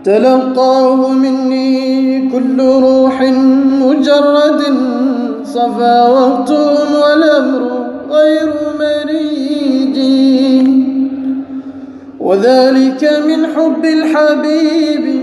تلقاه مني كل روح مجرد صفا وقتهم والأمر غير مريج، وذلك من حب الحبيب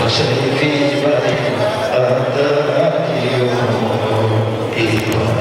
وشريف بلد أداك يوم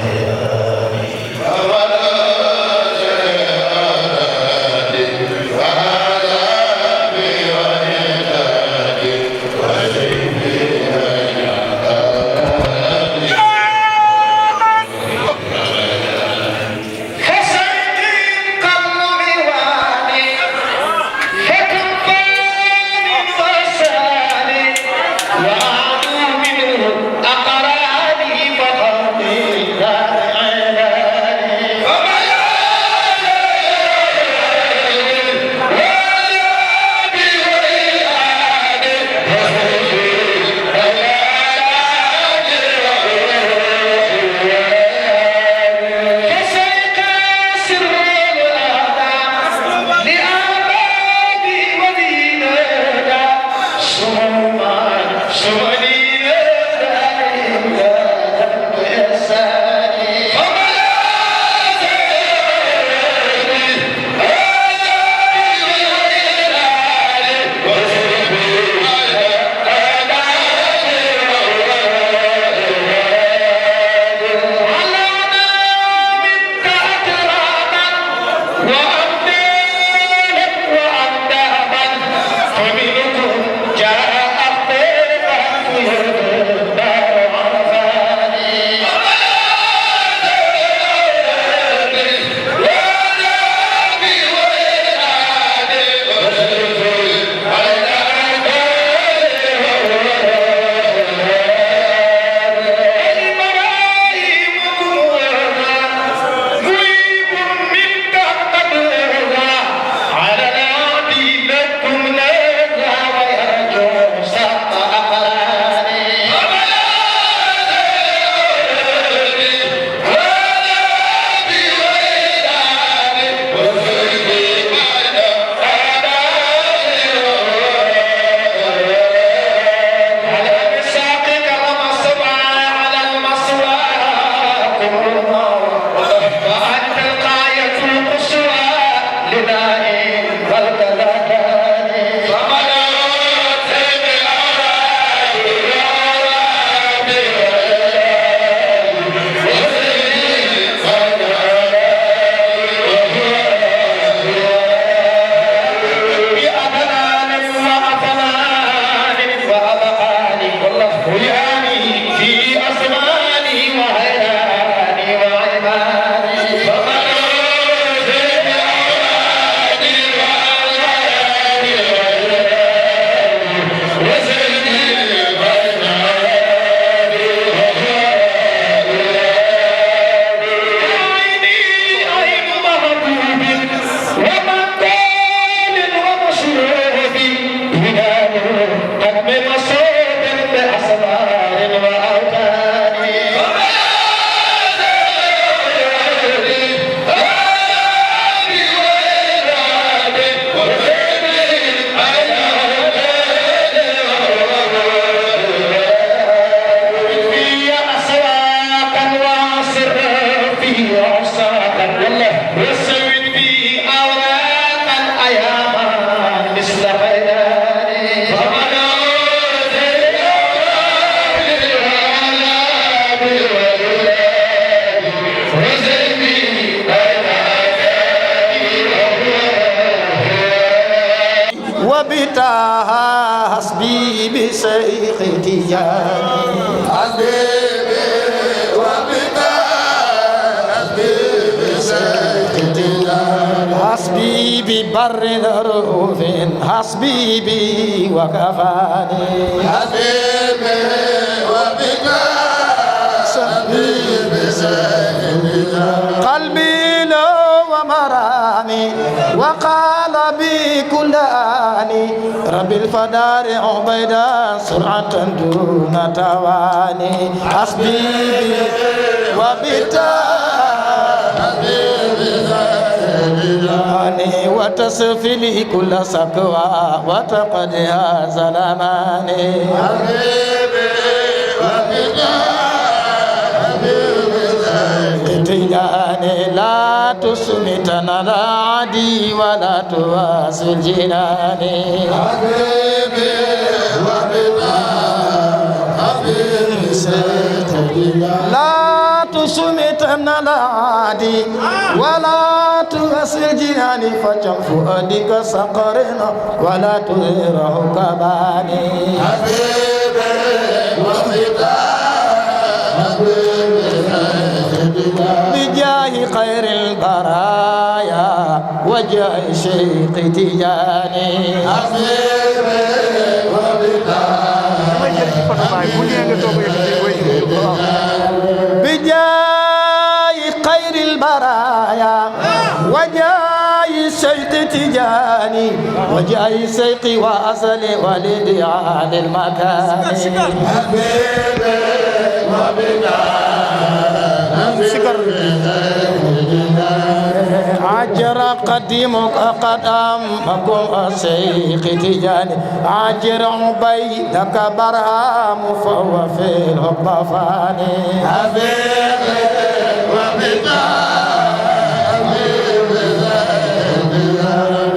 وبتاها حسبي بشيخ تجاني حبيبي وبتاها حسبي بشيخ تجاني حسبي ببر رؤوف حسبي بي وكفاني حبيبي وبتاها حسبي بشيخ تجاني قلبي له ومرامي وقال بي كل آني رب الفدار عبيدا سرعة دون تواني حسبي وبتا وتصفي لي كل سكوى وتقضيها زلماني حبيبي وبتا لا تسمتنا لا عدي ولا تواصل جناني حبيبي وبنا حبيبي سيدنا لا تسمتنا لا عدي ولا تواصل جناني فجم فؤادك سقرنا ولا تغيره كباني حبيبي وبنا بجاه خير البرايا وجاه شيخ تجاني حبيبي بجاه خير البرايا وجاه شيخ تجاني وجاه سيقي وأصلي ولدي على المكان حبيبي وبنا عجر قديمك قدامكم الشيخ تجاني عجر عبيدك برهام فهو في الحب فاني حبيبي وبنا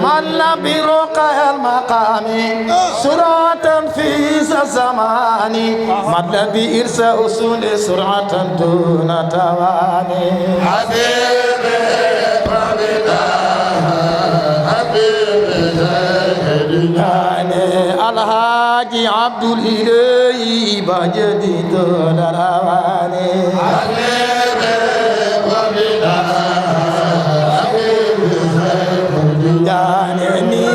من برقى المقام سرعة في الزمان مد بإرسى أصول سرعة دون تواني حبيبي وبنا حبيبي الحاج عبد الإله بجدي دون رواني حبيبي وبنا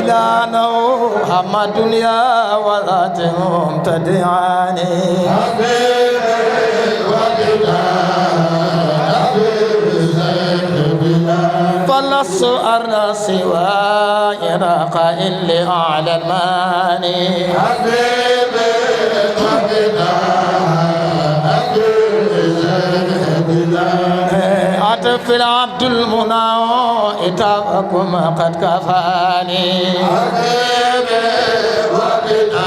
لا نوهم الدنيا ولا تمتدعاني حبيبي وبنا فلص أرى سوى يراق إلا أعلى الماني حبيبي وبنا عطف العبد المنى إتابكم قد كفاني حبيبي وبنا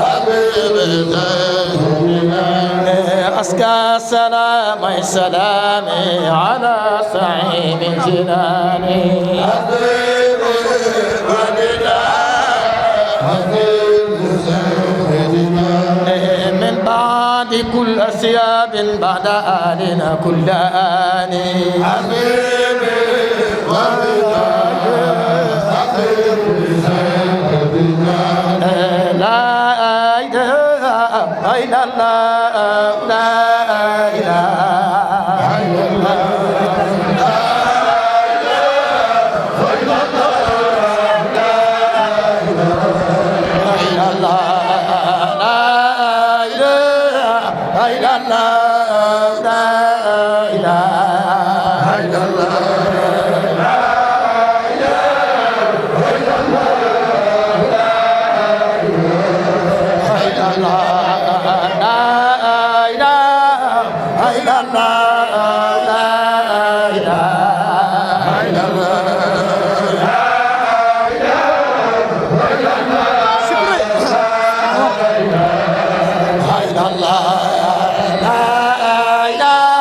حبيبي أسكى سلامي على سعيد جناني حبيبي وبنا من بعد كل ثياب بعد آلنا كل آني حبيبي وبنا لا إله إلا الله لا إله إلا الله la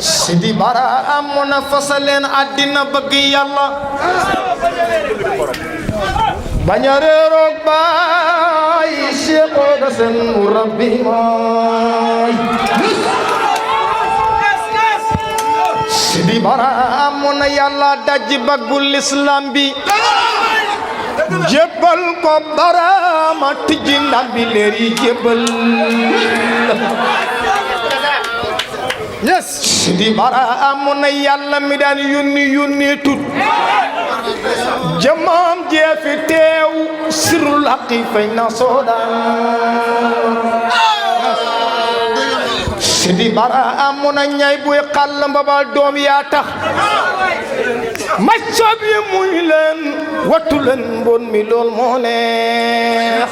Sidi Bara amuna fasalen àddina bëgg Yàlla baña réeroog baay Cheikh Sen Rabbi mooy Sidi Bara amuna Yàlla dajji baggul islam bi jébbal ko Barama tijji ndam bi leer yi jébbal yes Sidi Bara amuna Yàlla mi daan yónni tut jëmmam jeefi teew sirul haqi fay na soodaan Sidi Bara amuna ñay buy xàll mbabal doom yaa tax ma sob yi muy leen wattu leen mbon mi lool moo neex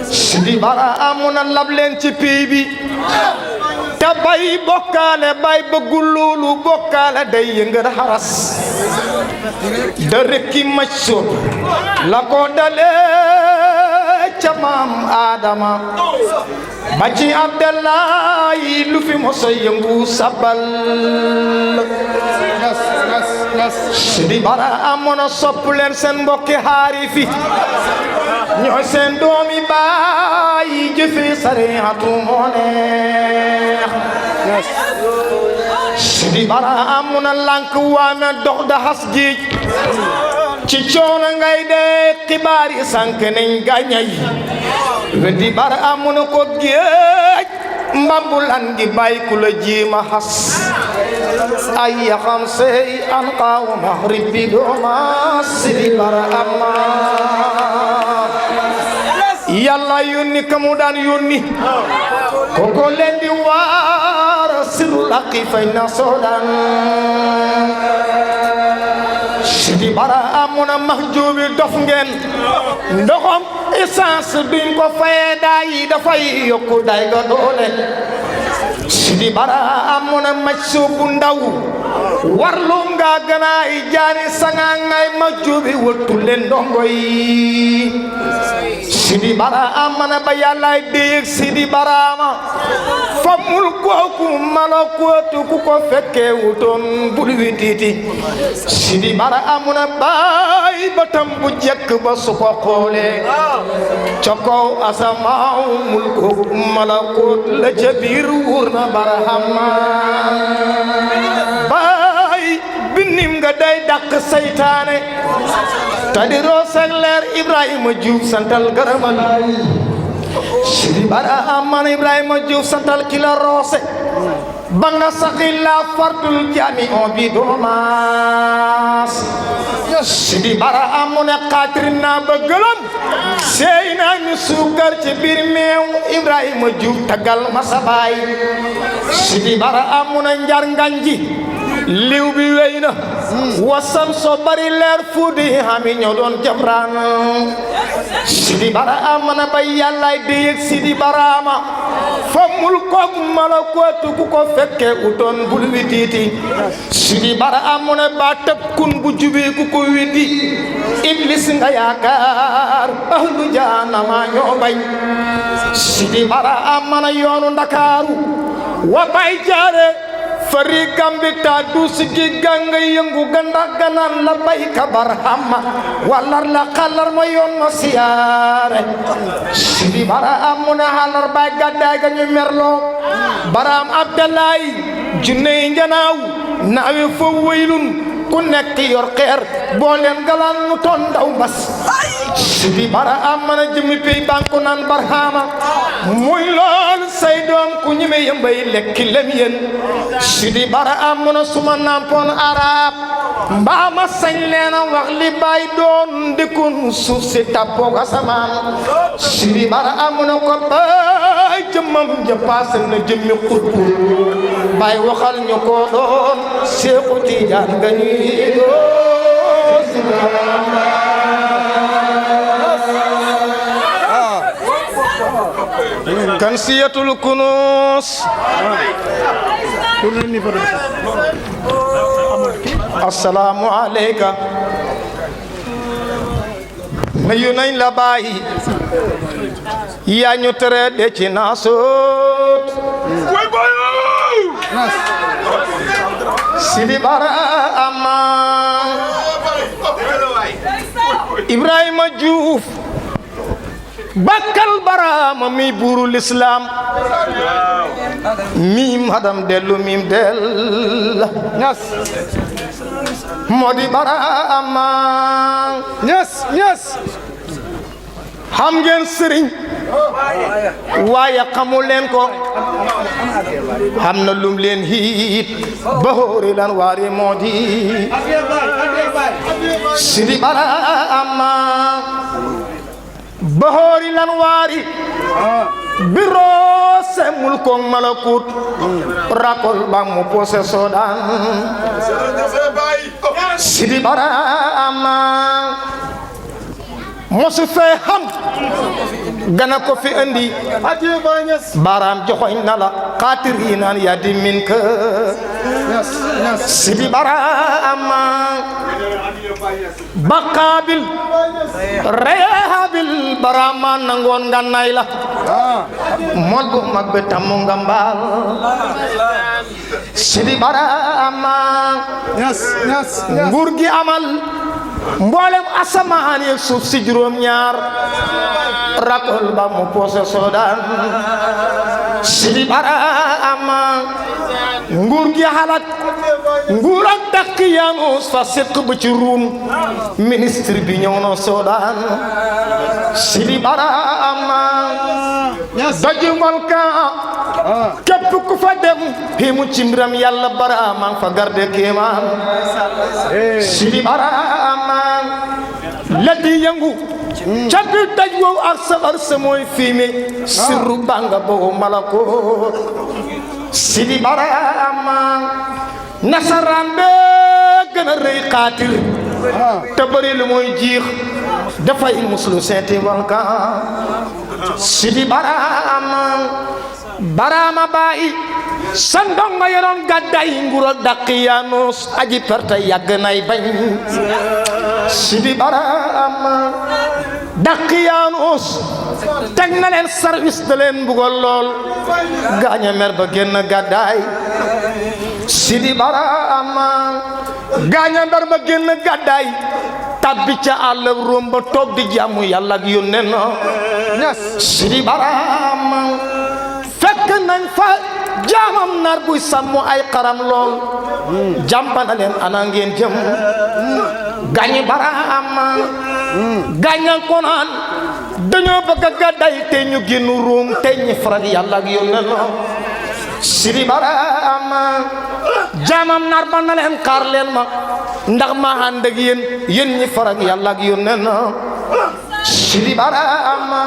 Sidi Bara amuna lab leen ci pii bi te bay bokkaale bay bëggul loolu bokkaale day yëngal xaras da rekki ma sob la ko dale ca maam Adama ba ci Abdallahi lu fi mosa yëngu sabal Sidi Bara amoon sopp leen seen mbokki xaarifi ñooy seen doomi baay jëfe sariatu moo neex Sidi Bara amoon lànk waame dox da xas géej ci coono ngay dee xibaar yi sànk nañ gàññay Sidi Bara amoon ko géej mbambulan di bàyyi ku la jiima xas ay yaxam sey an qaaw maghrib bi dooma Sidi Bara amma Yàlla yónni ka mu daan yónni koko leen di waar sirul haqi fay na soodaan Sidi Bara amuna mahjubi dof ngeen ndoxam essence duñ ko fayee daa yi dafay yokku day ga doole Sidi Bara amuna maccu bu ndaw warlu nga ganaay jaani sanga ngay mahjubi wattu leen ndongo yi Sidi Bara amana ba Yàlla déeg Sidi Barama famul kooku malakotu ku ko fekkee wutoon bul wi tiiti Sidi Bara amuna baay batam bu jekk ba su ko xoolee ca kaw asamaaw mulku malakut la ca biir wóor na Barahama baay binim nga day dàq saytaane ta di roosag leer Ibrahima Diouf santal gërëmal Sidi Bara amana Ibrahima Diouf santal ki la roose ba nga saxi la fardul jami on bi doomaas Sidi Bara amuna xaatirin naa ba gëlëm seey naa ñu suukar ci biir meew Ibrahima Diouf tagal ma sa baay Sidi Bara amuna njar nganji liw bi wéy na wasam so bari leer fuudi hami ñoo doon jabraan Sidi Bara amana ba Yàlla déeg Sidi Barama famul koog malakotu ku ko fekke utoon bul wi tiiti Sidi Bara amuna ba tëb kun bu jubi ku ko widdi iblis nga yaakaar ahlu jaanama ñoo bañ Sidi Bara amana yoonu Ndakaaru wa bay jaare fari gambi ta duusi gi gang yëngu ganda ganan la bayka Barhama walar la xalar ma yoon ma siyaare Sidi Bara amuna halar bay gaddaay ga ñu merloo Baram Abdallahi junney njanaaw naawe fo waylun ku nekk yor xeer boo leen galaan nu toon ndaw bas Sidi Bara amana jëmi pey banku naan Barhama muy lool say doom ku ñime yëmbay lekki lem yéen Sidi Bara amuna suma nampoon arab mbaa ma sañ leen a wax li bay doon dikun suuf si tappoog asamaan Sidi Bara am na ko bay jëmmam ja paase na jëmmi xutbu bay waxal ñu ko doon Seexu Tijaan nga ñuy kan siyatul kunus assalaamu alayka nuyu nañ la bàyyi yaa ñu tere de ci naasut Sidi Bara ama Ibrahima Diouf bakkal Barama mi buuru l'islam mim hadam dellu mim del ñas modi Barama ñas xam ngeen sëriñ waaye xamu leen ko xam na lum leen hiit bahoori lan waari modi Sidi Barama bahoori lan waari biro semul kong malakut rakol bang mu pose sodan Sidi Barama mosu fee xam gana ko fi andi baram joxoñ na la xaatir yi naan yaa di min ka Sidi Barama baqaabil rehabil Barama nangoon ngannay la mol bu mag be tamu ngambal Sidi Barama nguur gi amal mboolem asamaan yeeg suuf si juróom ñaar rakol ba mu pose sodan Sidi Barama nguur gi halak nguur ak dakk Yanuus fa sekk ba ci ruum ministre bi ñëw na sodan Sidi Barama daji malka képp ku fa dem fi mu ci mbiram yàlla Barama fa garde kéemaan Sidi Barama la di yëngu ca biir daj wow ak sabar sa mooy fiime sirru banga boobu malako Sidi Barama nasaraan be gën a rëy xaatir te bëri lu mooy jiix dafay muslu seeti volcan Sidi Barama bàyyi sa ndongo yoroon gàdday nguur ak dàq Yanuus aji perte yàgg nay bañ Sidi Barama dàq Yanuus teg na leen service da leen mbugal lool gaaña mer ba génn gàddaay Sidi Barama gaaña mer ba génn gàddaay tabbi ca àll Róom ba toog di jaamu yàlla ak yónneen na Sidi Barama fekk nañ fa jaamam nar buy sàmm ay xaram lool jàmpana leen ana ngeen jëm gaañi Barama gaañan ko naan dañoo bëgg a gàdday te ñu génn Róom te ñi farak yàlla ak yónneen na Sidi Barama jaamam nar ba na leen xaar leen ma ndax ma ànd ak yéen ñi farak yàlla ak yónneen na Sidi Barama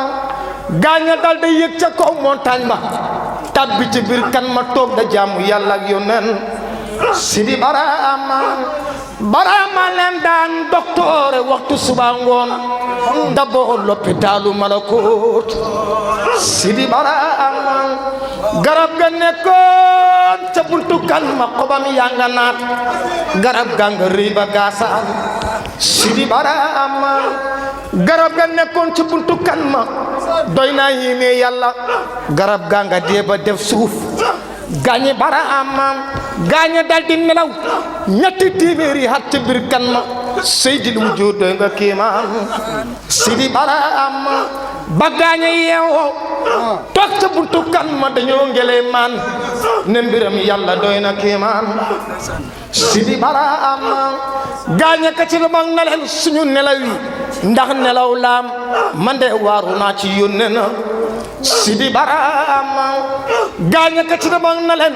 gaaña dal da yëg ca kaw montagne ba tabbi ci biir kan ma toog da jaamu yàlla ak yónneen Sidi Barama leen daan docteur waxtu suba ngoon daboo lopitaalu Malakut Sidi Barama garab ga nekkoon ca buntu kan ma xobam yaa nga naat garab ga nga rëy ba gaasaan Sidi Barama garab ga nekkoon ci buntu kan ma doy naa yéeme yàlla garab ga nga dee ba def suuf gaañi Barama gaañe dal di nelaw ñetti téeméeri at ci biir kan ma seydil wujud doy nga kéemaan Sidi Barama ba gaañe yeewoo toog ca buntu kan ma dañoo ngelee maan ne mbiram yàlla doy na kéemaan Sidi Barama gaañe ka ci mag na leen suñu nelaw yi ndax nelaw laam man de waaru naa ci yónne na Sidi Barama gaaña ka ci demag na leen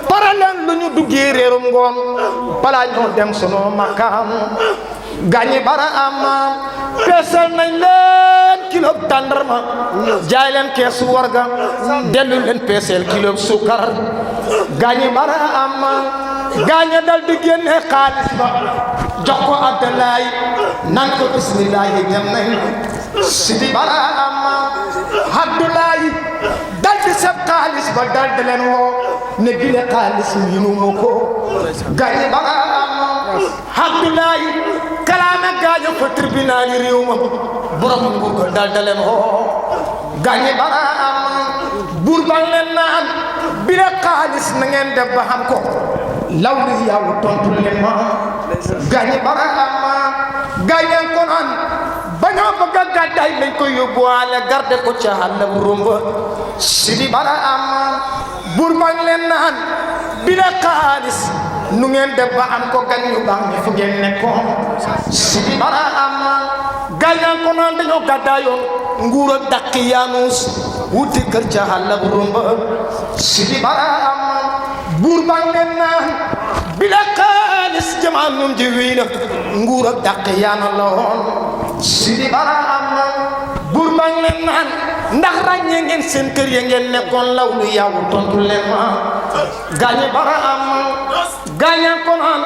pare leen lu ñu duggee réerum ngoon balaa ñoo dem sunu makkaam gaañi bara amaam peesal nañ leen kilo tàndarma jaay leen keesu warga dellu leen peeseel kilo sukar gaañi bara amaam gaaña dal di génne xaalis ba jox ko Abdoulaye nan ko bismillahi dem nañ Sidi bara amaam Abdoulaye dal di seb xaalis ba dal di leen woo ne bile xaalis miinu ma ko gaañi bara amaam Abdoulaye kalaame gaañu ko tribunal yi réew ma borom nguur ko dal da leen woo gaañi bara amaam buur ba leen naan bile xaalis na ngeen def ba xam ko law li yow tontu leen ma gaañi bara amaam gaañeen ko naan bañoo bëgg a gàddaay lañ ko yóbbuwaale garde ko ca àll bu rumba Sidi bara amaam buur ba leen naan bile xaalis nu ngeen def ba am ko gan ñu baax ñi fu ngeen nekkoon Sidi bara amaam gaañaan ko naan dañoo gàddaayoon nguur ak dàq Yaanuus wuti kër ca àll bu rumba Sidi bara amaam buur ba ngeen naan bile xaalis jamaan num ji wii na nguur ak dàq Yaana la woon Sidi bara amaam buur ba ngeen naan ndax ràññee ngeen seen kër ya ngeen nekkoon law lu yàggu tontu leen ma gaañi bara amaam gaañaan ko naan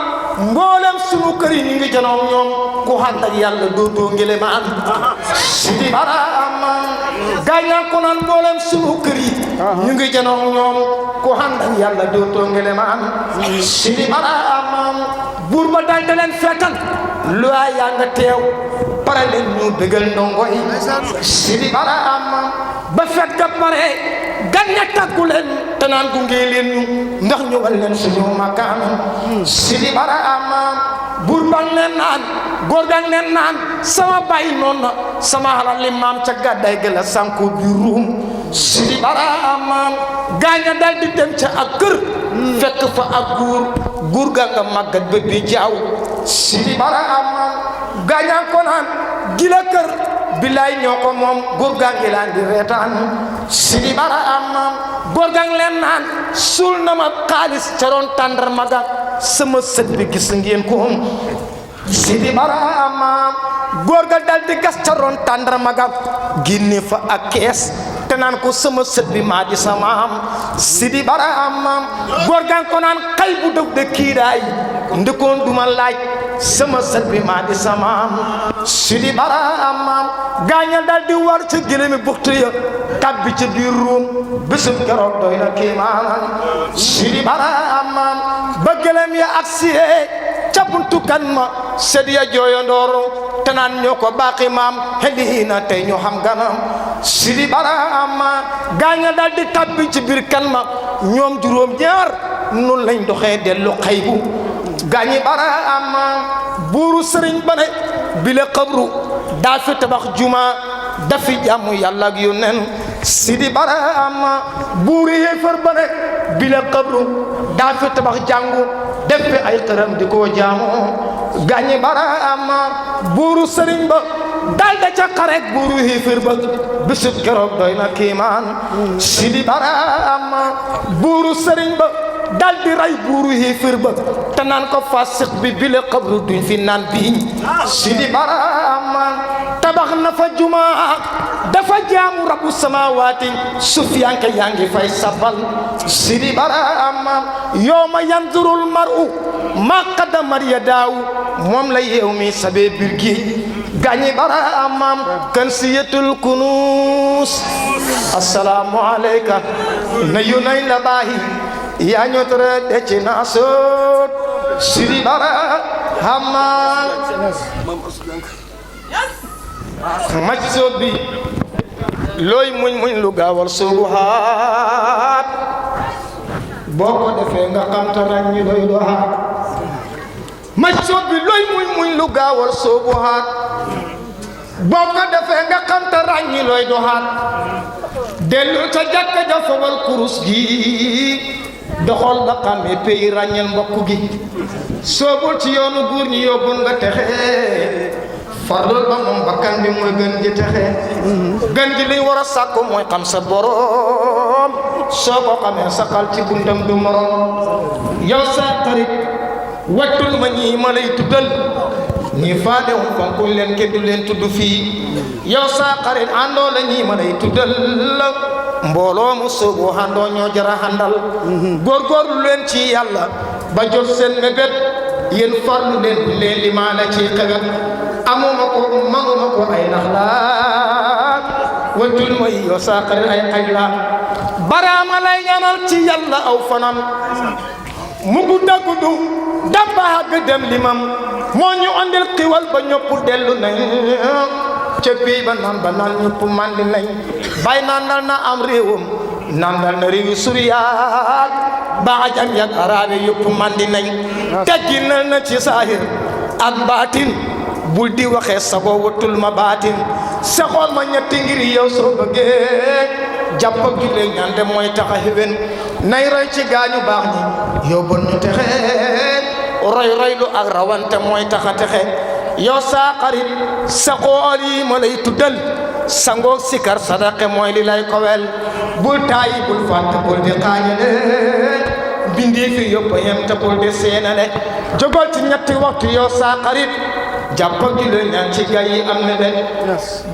mboolem sunu kër yi ñu ngi janoom ñoom ku ànd ak yàlla dootoo ngele ma am Sidi bara amaam gaañaan ko naan mboolem sunu kër yi ñu ngi janoom ñoom ku ànd ak yàlla dootoo ngele ma am Sidi bara amaam buur ba dal da leen feetal lu ay yaa nga teew pare leen ñu bégal ndongo yi Sidi bara amaam ba fet ga pare gànna tàggu leen te naan gunge leen ñu ndax ñu wal leen suñu makkaan Sidi bara amaam buur bang leen naan góor gang leen naan sama bàyyi noonu na sama halal li maam ca gàdday gi la sànku bi ruum Sidi bara amaam gaaña dal di dem ca ak kër fekk fa ak guur ga nga màggat ba bi jaaw Sidi bara amaam gaaña ko naan gila kër bilaay ñoo ko moom góor gaa ngi laan di reetaan Sidi bara amaam góor gaa ngi leen naan suul na ma xaalis ca roon tàndar maga sama sët bi gis ngeen ko Sidi bara amaam góor ga dal di gas ca roon tàndar maga génne fa ak kees te naan ko sama sët bi maa di sama am Sidi bara amaam góor gaa ngi ko naan xay bu dëg de kiidaay ndëkkoon duma laaj sama sët bi maa di sama am Sidi bara amaam gaaña dal di war ca gëlëmi buxtu ya tabbi ca biir ruum bésub keroog doy na kiimaan Sidi bara amaam ba gëlëm ya ak siyee ca buntu kan ma sët ya jooyandooro te naan ñoo ko baaxi maam xeliina tey ñu xam ganam Sidi bara amaam gaaña dal di tabbi ci biir kan ma ñoom juróom ñaar nun lañ doxee dellu xaybu gaañi bara amaam buuru sëriñ ba ne bile xabru daa fi tabax juma dafi jàmm yàlla ak yónneen Sidi bara amaam buuru yéefar ba ne bile xabru daa fi tabax jàngu def fi ay xëram di ko jaamu gaañi bara amaam buuru sëriñ ba dal da ca xarek buuru yéefar ba bisub keroog doy na kiimaan Sidi bara amaam buuru sëriñ ba dal di ray buuru yéefar ba te naan ko fasiq bi bile xabru duñ fi naan biiñ Sidi bara amaam tabax na fa juma dafa jaamu rabu samawaati sufiyanke yaa ngi fay sabal Sidi bara amaam yawma yanzurul mar'u ma qaddamat yadaahu moom la yeew mi sabee bir gi gaañi bara amaam kan siyatul kunuus assalaamu alayka na yu nay la baahi yaa ñu tere de ci naasut Sidi bara amaam maj soog bi looy muñ lu gaawal soogu haat boo ko defee nga xam te ràññi doy do haat maj soog bi looy muñ lu gaawal soogu haat boo ko defee nga xam te ràññi looy do haat dellu ca jàkka ja fobal kurus gi doxol ba xamee pays ràññel mbokk gi soobul ci yoonu góor ñi yóbbul nga texe farlul ba moom bakkan bi mooy gën ji texe gën ji liy war a sàkku mooy xam sa borom soo ko xamee saxal ci buntam du morom yow sa xarit wattul ma ñii ma lay tuddal ñii faale wu fonkuñ leen kenn du leen tudd fii yow sa xarit àndoo la ñii ma lay tuddal mbooloo mu soobu àndoo ñoo jara àndal góorgóorlu leen ci yàlla ba jot seen mébét yéen farlu leen bu leen li maa la ci xewet amuma ko manuma ko ay nax la wattul ma yi yow sa xarit ay xaj la baraama lay ñaanal ci yàlla aw fanam mu gudda guddu dabba hagg dem limam moo ñu andil xiwal ba ñëpp dellu nañ ca pii ba naan ñëpp mandi nañ bay nandal na am réewam nandal na réewi suriyaat ba ajam yak araabe yëpp mandi nañ tegginal na ci saahir ak baatin bul di waxee sago wattul ma baatin saxool ma ñetti ngir yow soo bëggee jàpp ak julle ñaan de mooy taxa xewen nay roy ci gaañu baax ñi yow bon ñu texe roy lu ak rawante mooy taxa texe yow saa xarit sa xool yi ma lay tuddal sangoog sikar sadaqe mooy li lay kowel bul taayi bul fàtte bul di xaajale bindii fi yëpp yem te bul di seenale jógal ci ñetti waxtu yow saa xarit jàpp ak julle ñaan ci gay yi am na benn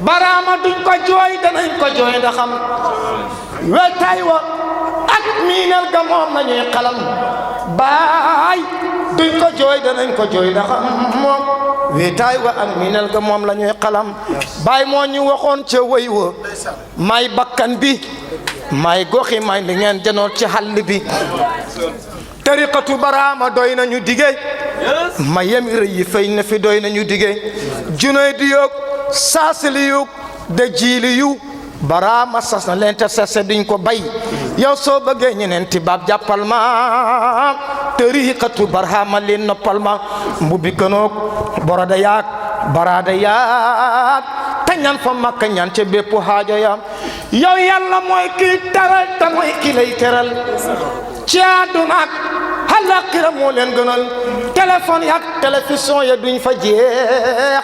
baraama duñ ko jooy danañ ko jooy ndax xam wetaay wa ak miinal ga moom nañuy xalam baay duñ ko jooy danañ ko jooy ndax moom wetaay wa ak miinal ga moom la ñuy xalam baay moo ñu waxoon ca wëy wa may bakkan bi may goxi may li ngeen janool ci xàll bi tariqatu baraama doy nañu dige ma yemi rëy yi fay na fi doy nañu dige junay di yoog saasili yu de jiili yu baraama sas na leen te sase duñ ko bay yow soo bëggee ñeneen tibaab jàppal ma tariqatu baraama leen noppal ma mbubbi kanoog borada yaag barada yaag te ñaan fa makka ñaan ca bépp haajo ya yow yàlla mooy kii teral te mooy ki lay teral ci àdduna ak àllaaxira moo leen gënal téléphone yak télévision ya duñ fa jeex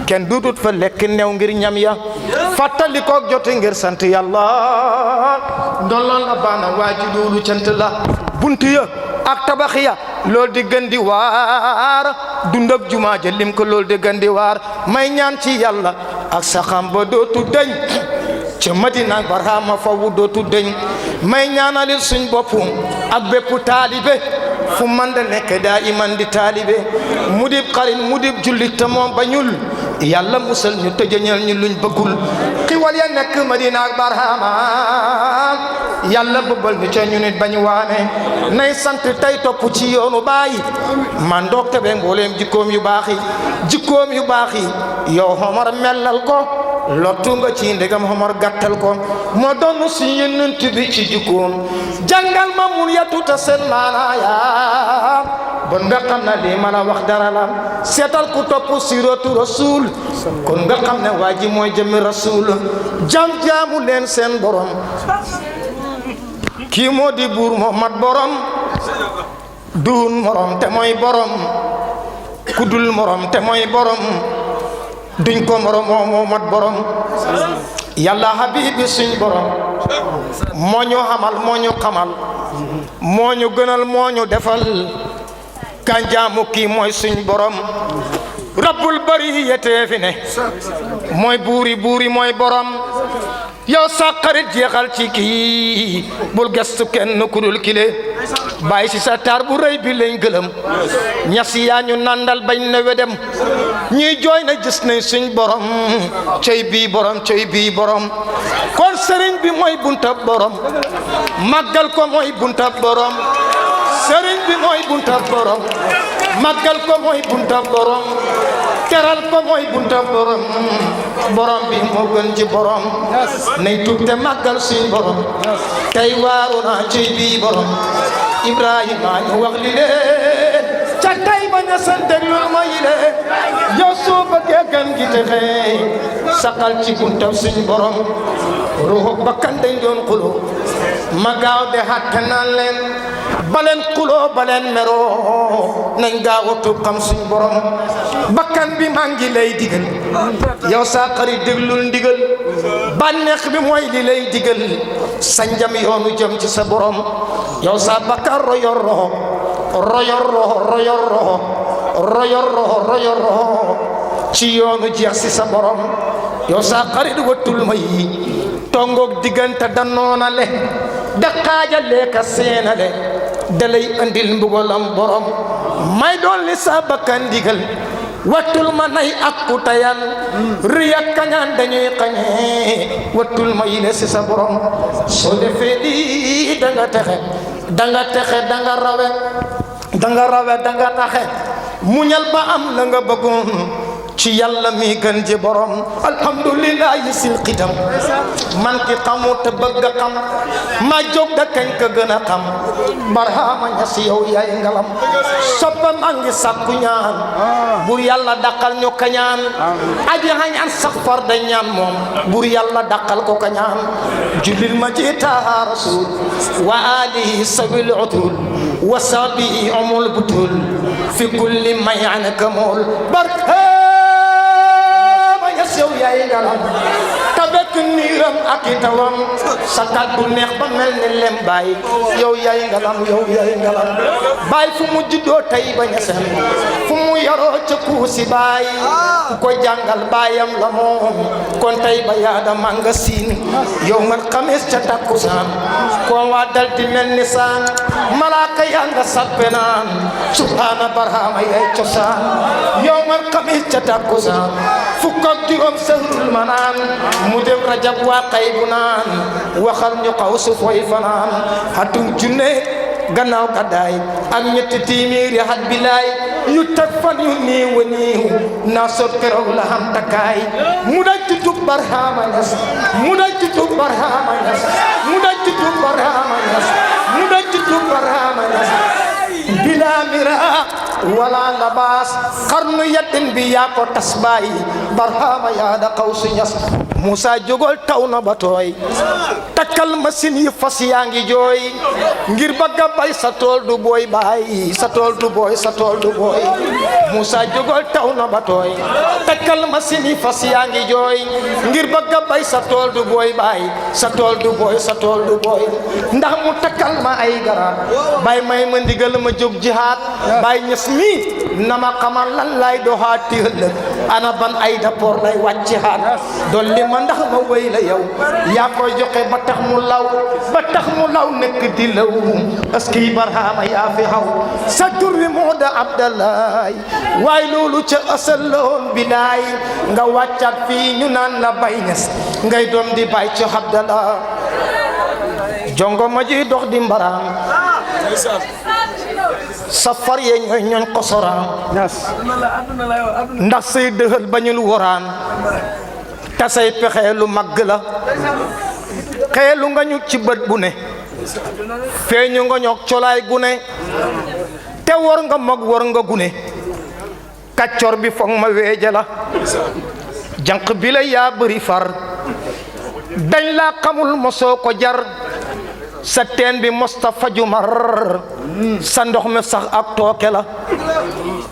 kenn dudut fa lekk new ngir ñam ya fàttali koog jote ngir sant yàlla ndolloon la baana waaji loolu cant la bunt ya ak tabax ya loolu di gën di waar dund ak jumaa ja lim ko loolu di gën di waar may ñaan ci yàlla ak saxam ba dootu deñ ca Madina Barhama fawu dootu deñ may ñaanalil suñ bopp ak bépp taalibe fu man da nekk daa iman di taalibe mudib xarit mudib jullit te moom bañul yàlla musal ñu tëjëñal ñu luñ bëggul xiwal ya nekk Madina ak Barhama yàlla bëbbal ñu ca ñu nit bañu waane nay sant tey topp ci yoonu baay man doog tebe mbooleem jikkoom yu baax yi yow Omar mellal ko lottu nga ci ndegam Omar gàttal ko moo doon suñu yonent bi ci jikkoom jàngal ma mun yatu ta seen maanaaya bon nga xam ne lii ma la wax dara la seetal ku topp siratu rasul kon nga xam ne waa ji mooy jëmmi rasul jaamu leen seen borom kii moo di buur moo mat borom duun morom te mooy borom kudul morom te mooy borom duñ ko morom moo mat borom yàlla habibi suñ borom moo ñu xamal moo ñu xamal moo ñu gënal moo ñu defal kanjaamu kii mooy suñ borom rabbul bariyati fi ne mooy buuri mooy borom yow sa xarit jeexal ci kii bul gestu kenn ku dul kile bàyyi si sa taar bu rëy bi lañ gëlëm ñas yaa ñu nandal bañ na wedem ñuy jooy na gis nañ suñ borom cey bii borom kon sëriñ bi mooy buntab borom màggal ko mooy buntab borom sëriñ bi mooy buntab borom màggal ko mooy buntab borom teral ko mooy buntab borom borom bi moo gën ci borom nay tuub te màggal suñ borom tey waaru naa ci bii borom Ibrahima ñu wax li leen ca tey ba ña sant lu ma yi leen yow soo bëggee gan gi te xëy saxal ci buntab suñ borom ruuxu bakkan dañ doon xulo ma gaaw de xatte naan leen baleen xuloo baleen meroo nañ gaaw a tuub xam suñ borom bakkan bi maa ngi lay digal yow saa xarit déglul ndigal bànneex bi mooy li lay digal sanjam yoonu jëm ci sa borom yow saa bakkan royor roho royor roho royor roho royor roho royor roho ci yoonu jeex si sa borom yow saa xarit wattul ma yi tongoog diggante danoonale daqaajale ka seenale dalay andil mbugalam borom may doon li sa bakkan digal wattul ma nay ak ku tayal riyak kañaan dañuy xañee wattul ma yile si sa borom soo defee lii danga texe danga texe danga rawe danga rawe danga naxe muñal ba am la nga bëggoon ci yàlla mi gën ji borom alhamdulillahi sil xitam man ki xamu te bëgg a xam ma jóg da kañ ka gën a xam barhama ñas yow yaay ngalam soppa maa ngi sàkku ñaan bur yàlla daqal ñu kañaan aji hañaan sax far da ñaan moom bur yàlla daqal ko kañaan julil ma ci taha rasul wa alihi sabil utul wa sabi umul butul fi kulli mayan kamul barka yow yaay ngalam tabek niiram ak itawam sa kàddu neex ba mel ni lem baay yow yaay ngalam baay fu mu juddoo tey ba ñaseen fu mu yaroo ca kuusi baay ku ko jàngal baayam la moom kon tey ba yaada manga siin yow mal xamis ca takkusaan koo waa dal di mel ni saan malaaka yaa nga sappe naan subhaana barhama yaay cosaan yow mal xamis ca takkusaan fukk ak juróom sahrul manaan mu dem rajab waa xaybu naan waxal ñu xaw su foy fanaan hatum junne gannaaw gàddaay ak ñetti téeméeri at bilaay ñu teg fan yu néew a néew naa sot keroog la xam takkaay mu daj tutub barhama ñas mu daj tutub barhama ñas mu daj tutub barhama ñas mu daj tutub barhama ñas bila mira wala labaas xarnu yettin bi yaa ko tas bàyyi barhama yaa da xaw su ñas Moussa jógol taw na ba tooy takkal machine yi fas yaa ngi jooy ngir bëgg a bay sa tool du booy baay sa tool du booy sa tool du booy Moussa jógol taw na ba tooy takkal machine yi fas yaa ngi jooy ngir bëgg a bay sa tool du booy baay sa tool du booy sa tool du booy ndax mu takkal ma ay garab bay may ma ndigal ma jóg jihaad bay ñes mi na ma xamal lan lay doxaat ti ëllëg ana ban ay dapoor lay wàcc haat dolli ma ndax ma wéy la yow yaa koy joxe ba tax mu law nekk di law aski barhama yaa fi xaw sa tur wi moo da abdallah waaye loolu ca asal la woon bilaay nga wàccaat fii ñu naan la bay ñes ngay doom di bay ci abdallah jongo ma ji dox di mbaraam safar yee ñooy ñooñ kosoraan ndax say dëxal bañul woraan te say pexe lu màgg la xeelu nga ñu ci bët bu ne feeñu nga ñoog colaay gu ne te war nga mag war nga gune kàccor bi foog ma weeja la jànq bi la yaa bëri far dañ laa xamul mosoo ko jar sa teen bi mosta faju mar sa ndox mi sax ak tooke la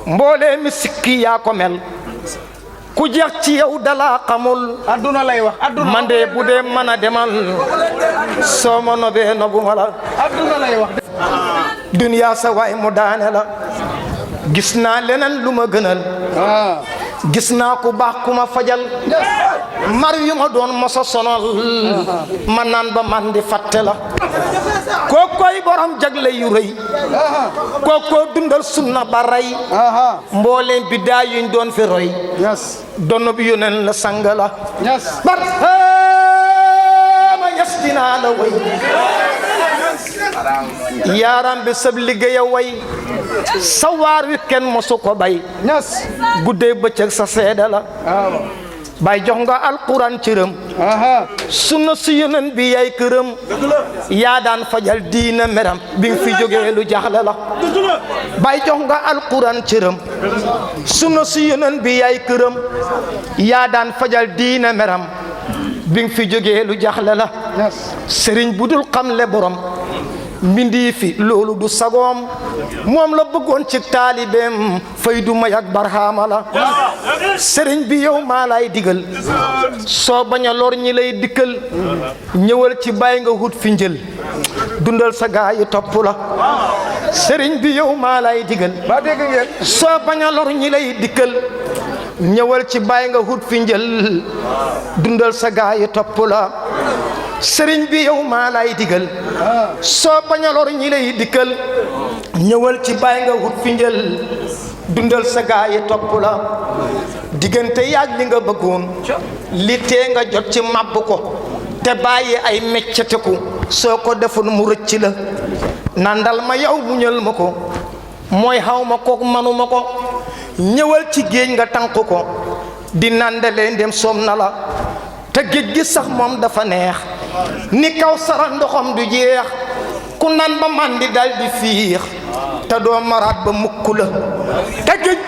mboolee mi sikki yaa ko mel ku jeex ci yow dala xamul aduna lay wax aduna man de bu dee mën a demal soo ma nobee nobuma la aduna lay wax duniyaa sa waay mu daane la gis naa leneen lu ma gënal gis naa ku baax ku ma fajal mar yu ma doon mosa sonal ma naan ba man di fàtte la kookoy borom jagle yu rëy kookoo dundal sunna ba rey mbooleem biddaa yuñ doon fi roy dono bi yóneen la sang la bar ma ñas dinaa la way yaaram bi sab liggéey a way sa waar wi kenn mosu ko bay guddee bëccëg sa seede la bay jox nga alquran cërëm sunna si yonent bi yaay këram yaa daan fajal diina meram bi nga fi jógee lu jaxle la bay jox nga alquran cërëm sunna si yonent bi yaay këram yaa daan fajal diina meram bi nga fi jógee lu jaxle la sëriñ bu dul xamle borom mbindi fi loolu du sagoom moom la bëggoon ci taalibeem fay du may ak barhama la sëriñ bi yow maa lay digal soo bañ a lor ñi lay dikkal ñëwal ci bàyyi nga hut fi njël dundal sa gaa yi topp la sëriñ bi yow maa lay digal ba dégg ngeen soo bañ a lor ñi lay dikkal ñëwal ci bàyyi nga hut fi njël dundal sa gaa yi topp la sëriñ bi yow maa lay digal soo bañ a lor ñi lay dikkal ñëwal ci bàyyi nga hut fi njël dundal sa gaa yi topp la diggante yaag li nga bëggoon li tee nga jot ci màbb ko te bàyyi ay meccateku soo ko defoon mu rëcc la nandal ma yow muñal ma ko mooy xaw ma kook manuma ko ñëwal ci géej nga tànk ko di nandalee ndem soom na la te géej gi sax moom dafa neex ni kaw sara ndoxam du jeex ku nan ba mandi dal di fiix te doo maraat ba mukk la te géej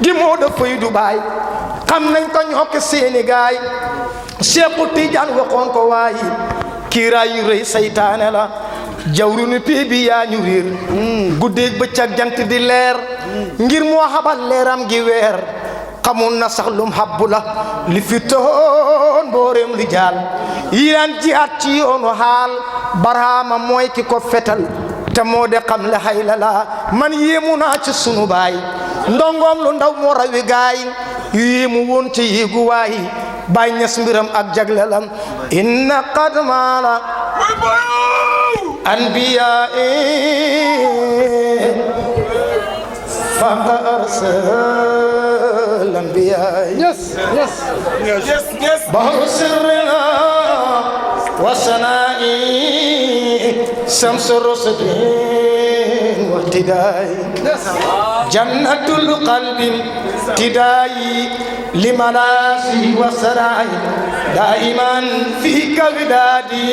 gi moo dafay du baay xam nañ ko ñoo ko seeni gaay Seexu Tijaan waxoon ko waayi kiiraay yu rëy saytaane la jawru ni pii bi yaa ñu riir guddeeg bëccëg jant di leer ngir moo xabal leeram gi weer xamul na sax lum habbu la li fi toon mbooreem li jaal yi daan jihaat ci yoonu xaal barhama mooy ki ko fetal te moo de xam le xayla la man yéemu naa ci sunu baay ndongoom lu ndaw moo rawi gaay yu yéemu woon ci yéegu waay baay ñes mbiram ak jaglelam inna qad maala anbiyaa fa arsal anbiyaa yes bahru sirrina wa sanaa'i samsu rusdin wa tidaa'i jannatul qalbi tidaa'i limalasi wa saraa'i daiman fika widadi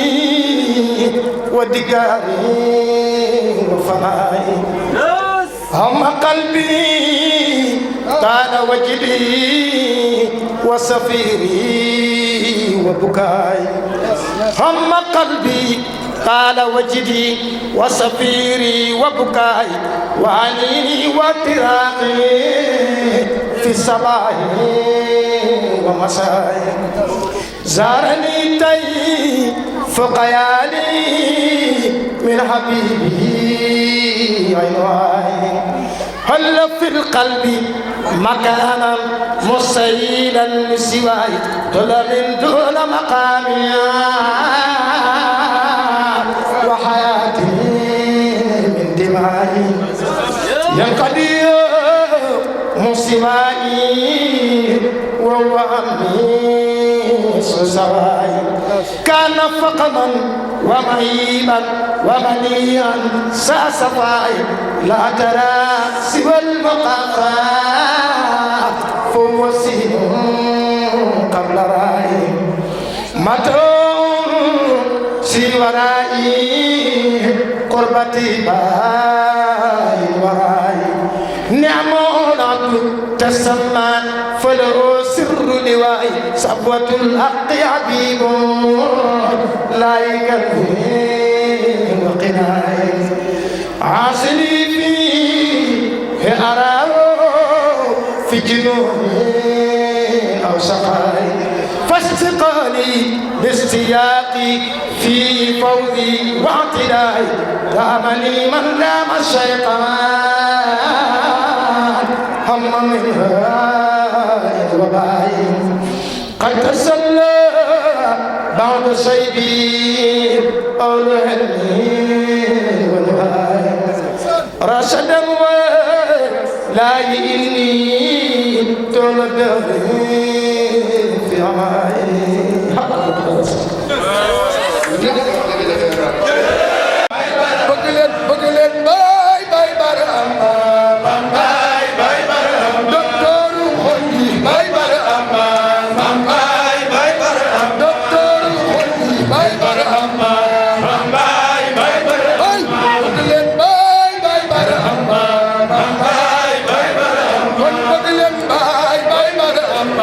wa digari wa fanaa'i amma qalbi قال وجدي وسفيري وبكاي هم قلبي قال وجدي وسفيري وبكاي وعنيني وتراقي في الصباح ومساي زارني تي فقيالي من حبيبي عينواي هل في القلب مكانا مستهيلا لسواي طلب دون مقام وحياتي من دمائي ينقضي مسوائي وهو عمي سواي كان فقما ومهيبا ومنيا ساسفاي لا ترى سوى المقافى فهو سين قبل رأي متون سي ورائي قربتي باي وراي نعم العبد تسمى فله سر لواي صبوة الحق عبيب لا يكفي وقناي عاصلي فيه أراه في جنوني أو سقاي فاستقالي باستياقي في فوزي واعتداي دامني من دام الشيطان هم منها وباي قد تسلى بعد صيدي أو الهلمين والهاي رشدا ولا يئني تولد في عمائي bëgg leen bay bay barama bay bay barama docteuru xol yi bay barama bay bay barama docteuru xol yi bay barama bay bay barama bëgg leen bay bay barama bay bay barama kon bëgg leen bay bay barama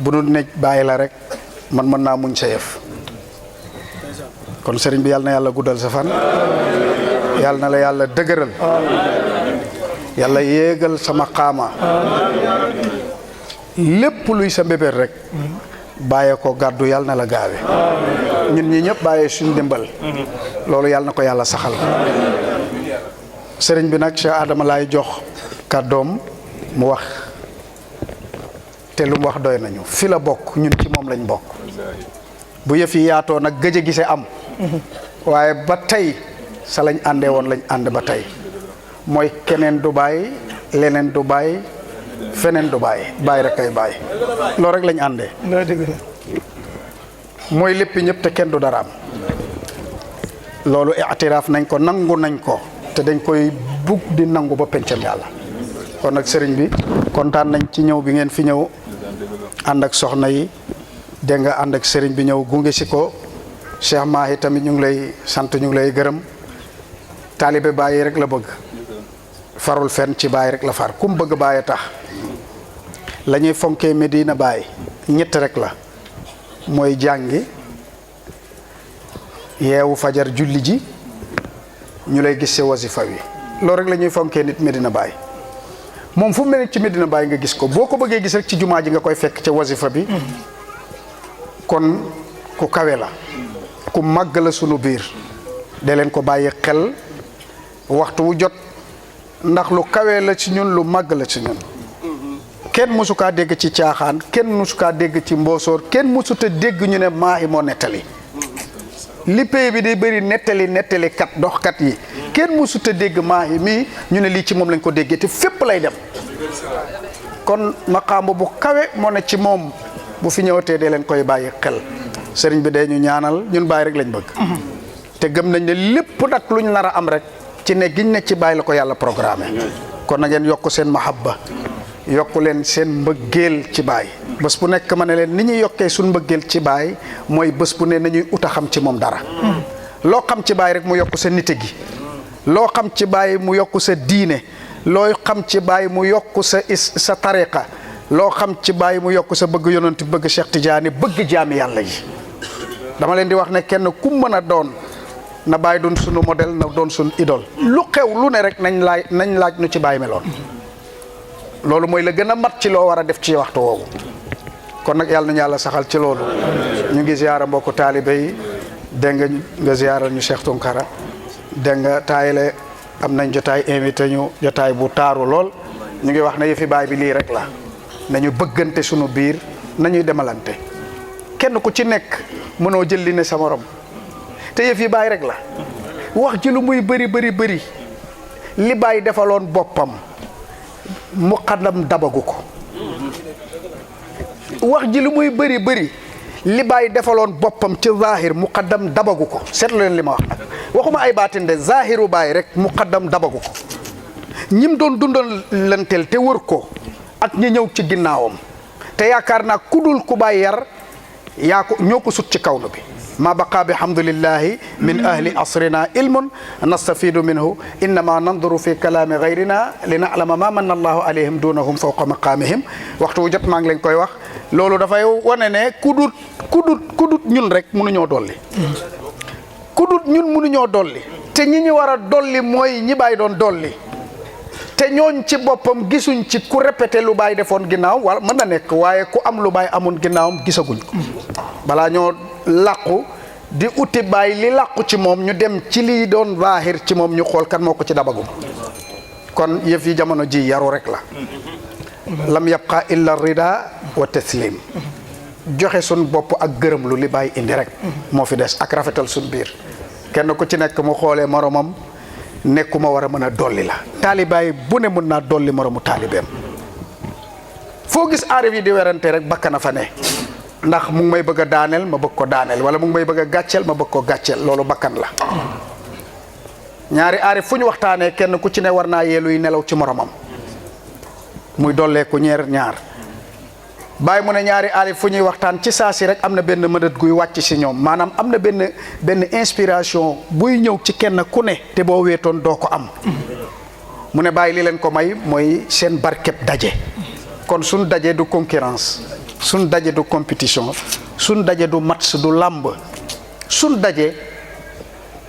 bu nu nekk bàyyi la rek man mën naa muñ sa yëf kon sëriñ bi yàlla na yàlla guddal sa fan yàlla na la yàlla dëgëral yàlla yéegal sama xaama lépp luy sa mbébét rek bàyyee ko gàddu yàlla na la gaawe ñun ñi ñëpp bàyyee suñ dimbal loolu yàlla na ko yàlla saxal sëriñ bi nag Cheikh Adama laay jox kàddoom mu wax te lu mu wax doy nañu fi la bokk ñun ci moom lañ bokk bu yëf yi yaatoo nag gëj a gise am waaye ba tey sa lañ àndee woon lañ ànd ba tey mooy keneen du bàyyi leneen du bàyyi feneen du bàyyi bàyyi rek kay bàyyi loolu rek lañ àndee mooy lépp ñëpp te kenn du dara am loolu i'tiraaf nañ ko nangu nañ ko te dañ koy bugg di nangu ba pencam yàlla kon nag sëriñ bi kontaan nañ ci ñëw bi ngeen fi ñëw ànd ak soxna yi dégg nga ànd ak sëriñ bi ñëw gunge si ko Cheikh Mahi tamit ñu ngi lay sant ñu ngi lay gërëm taalibe Baay rek la bëgg farul fenn ci Baay rek la far kum bëgg Baay tax la ñuy fonkee Medina Baay ñett rek la mooy jàngi yeewu fajar julli ji ñu lay gis ci wasifa wi loolu rek la ñuy fonkee nit Medina Baay moom fu mu mel ci Medina Baay nga gis ko boo ko bëggee gis rek ci jumaa ji nga koy fekk ca wasifa bi kon ku kawe la ku màgg la sunu biir de leen ko bàyyi xel waxtu wu jot ndax lu kawe la ci ñun lu màgg la ci ñun kenn mësu kaa dégg ci caaxaan kenn mësu kaa dégg ci mboosoor kenn mësuta dégg ñu ne Mahi moo nettali li pay bi di bëri nettali kat doxkat yi kenn mësuta dégg Mahi mii ñu ne lii ci moom lañ ko déggee te fépp lay dem kon maqaama bu kawe moo ne ci moom bu fi ñëwatee dee leen koy bàyyi xel sëriñ bi dee ñu ñaanal ñun Baay rek lañ bëgg te gëm nañ ne lépp nag luñ nar a am rek ci ne giñ ne ci Baay la ko yàlla programmé kon na ngeen yokk seen mahabba yokku leen seen mbëggeel ci Baay bés bu nekk ma ne leen ni ñuy yokkee suñ mbëggeel ci Baay mooy bés bu ne nañuy ut a xam ci moom dara loo xam ci Baay rek mu yokk sa nite gi loo xam ci Baay mu yokk sa diine loo xam ci Baay mu yokk sa tariqa loo xam ci Baay mu yokk sa bëgg yonent bëgg Cheikh Tidiane bëgg jaami yàlla yi dama leen di wax ne kenn ku mën a doon na Baay doon sunu modèle na doon sunu idole lu xew lu ne rek nañ laaj nu ci Baay meloon loolu mooy la gën a mat ci loo war a def ci waxtu woowu kon nag yàlla nañu yàlla saxal ci loolu ñu ngi ziyaara mbokku taalibe yi dégg nga ziyaaral ñu Cheikh Tunkara dégg nga taayile am nañ jotaay invité ñu jotaay bu taaru lool ñu ngi wax ne yëfi Baay bi lii rek la nañu bëggante sunu biir nañuy demalante kenn ku ci nekk mënoo jël li ne sa morom te yëf yi Baay rek la wax ji lu muy bëri li Baay defaloon boppam muqaddam dabagu ko wax ji lu muy bëri li Baay defaloon boppam ci zahir muqaddam dabagu ko seetlu leen li ma wax nag waxuma ay baatin de zahiru Baay rek muqaddam dabagu ko ñim doon dundal lanteel te wër ko ak ñi ñëw ci ginnaawam te yaakaar naa ku dul ku Baay yar yaa ko ñoo ko sut ci kawnu bi ma baqa bi hamdulillahi min ahli asrina ilmun nastafidu minhu innama nanduru fi kalaami gayrina li na'lama ma manna allahu alayhim dunahum fawqa maqamihim waxtu wu jot maa ngi leen koy wax loolu dafay wane ne kudut ñun rek mënuñoo dolli kudut ñun mënuñoo dolli te ñi ñu war a dolli mooy ñi Baay doon dolli te ñooñ ci boppam gisuñ ci ku répété lu Baay defoon ginnaaw wala mën na nekk waaye ku am lu Baay amoon ginnaawam gisaguñ ko balaa ñoo làqu di uti Baay li làqu ci moom ñu dem ci lii doon zaahir ci moom ñu xool kan moo ko ci dabagum kon yëf yi jamono ji yaru rek la lam yabqa illa rida wa taslim joxe sun bopp ak gërëm lu li Baay indi rek moo fi des ak rafetal sun biir kenn ku ci nekk mu xoolee moromam nekkuma war a mën a dolli la taalibaay bu ne mën naa dolli moromu taalibeem foo gis aarif yi di werante rek bakkana fa ne ndax mu ngi may bëgg a daaneel ma bëgg ko daaneel wala mu ngi may bëgg a gàcceel ma bëgg ko gàcceel loolu bakkan la ñaari aarif fu ñu waxtaanee kenn ku ci ne war naa yeeluy nelaw ci moromam muy dolleeku ñaar Baay mu ne ñaari aarif fu ñuy waxtaan ci saa si rek am na benn mëdët guy wàcc si ñoom maanaam am na benn inspiration buy ñëw ci kenn ku ne te boo weetoon doo ko am mu ne Baay li leen ko may mooy seen barkeb daje kon suñ daje du concurrence suñ daje du compétition suñ daje du match du làmb suñ daje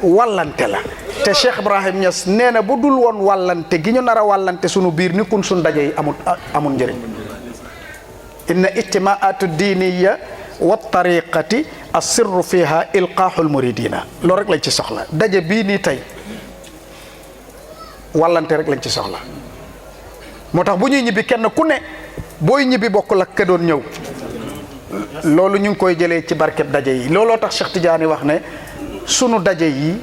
wàllante la te Cheikh Ibrahim Niass nee na bu dul woon wàllante gi ñu nar a wàllante sunu biir ni kun suñ daje yi amul njëriñ inna ijtimaatu diiniya wa tariqati assirru fiha ilqaaxul muridina loolu rek lañ ci soxla daje bii nii tey wàllante rek lañ ci soxla moo tax bu ñuy ñibbi kenn ku ne booy ñibbi bokk la ka doon ñëw loolu ñu ngi koy jëlee ci barkeb daje yi looloo tax Cheikh Tidiane wax ne sunu daje yi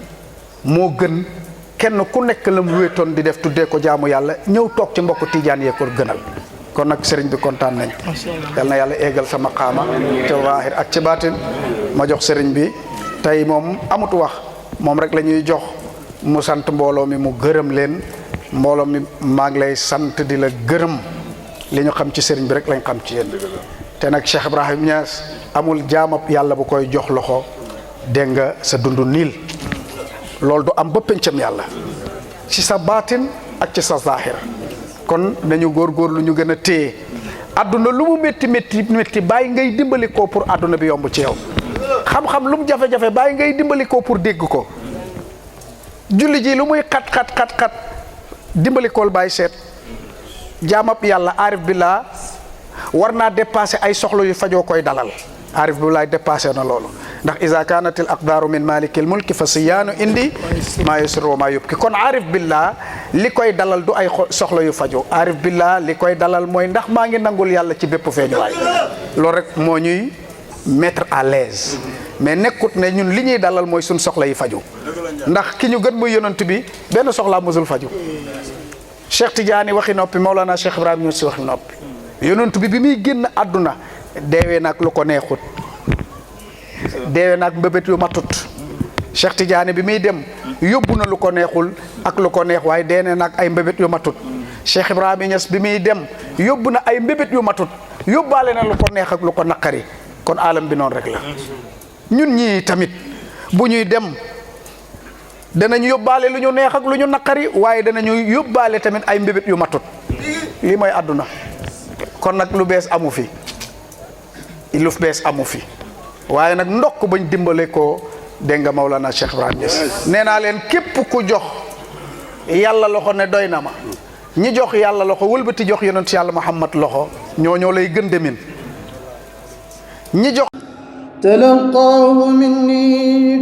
moo gën kenn ku nekk la mu wéetoon di def tuddee ko jaamu yàlla ñëw toog ci mbokku Tidiane yee ko gënal kon nag sëriñ bi kontaan nañ yal na yàlla eggal sa maqaama ci zaahir ak ci baatin ma jox sëriñ bi tey moom amut wax moom rek la ñuy jox mu sant mbooloo mi mu gërëm leen mbooloo mi maa ngi lay sant di la gërëm li ñu xam ci sëriñ bi rek lañ xam ci yéen te nag Cheikh Ibrahim Niass amul jaamab yàlla bu koy jox loxo dégg nga sa dundu niil loolu du am ba pencam yàlla ci sa baatin ak ci sa zaahir kon nañu góorgóorlu ñu gën a téye àdduna lu mu métti métti métti bàyyi ngay dimbali ko pour àdduna bi yomb ci yow xam-xam lu mu jafe-jafe bàyyi ngay dimbali ko pour dégg ko julli ji lu muy xat dimbali kool bàyyi seet jaamab yàlla aarif billah war naa dépassé ay soxla yu fajoo koy dalal aarif billah dépassé na loolu ndax iza kanatil aqdaaru min malikil mulki fa siyaanu indi maa yusru wa maa yubki kon aarif billah li koy dalal du ay soxla yu fajoo aarif billah li koy dalal mooy ndax maa ngi nangul yàlla ci bépp feeñuwaay loolu rek moo ñuy mettre à l'aise mais nekkut ne ñun li ñuy dalal mooy suñ soxla yi faju ndax ki ñu gën muy yonent bi benn soxlaa musul faju Cheikh Tidiane waxi noppi Maulana Cheikh Ibrahim ñu si waxi noppi yonent bi muy génn àdduna deewee nag lu ko neexut deewee nag mbébét yu matut Cheikh Tidiane bi muy dem yóbbu na lu ko neexul ak lu ko neex waaye deene nag ay mbébét yu matut Cheikh Ibrahima Niass bi muy dem yóbbu na ay mbébét yu matut yóbbaale na lu ko neex ak lu ko naqari kon alam bi noonu rek la ñun ñii tamit bu ñuy dem danañ yóbbaale lu ñu neex ak lu ñu naqari waaye danañu yóbbaale tamit ay mbébét yu matut lii mooy àdduna kon nag lu bees amu fi lu bees amu fi waaye nag ndokk bañ dimbale ko dégg nga Maulana Cheikh Ibrahim Niass nee naa leen képp ku jox yàlla loxo ne doy na ma ñi jox yàlla loxo wëlbati jox yonent yàlla Muhammad loxo ñoo lay gën demin ñi jox تلقاه مني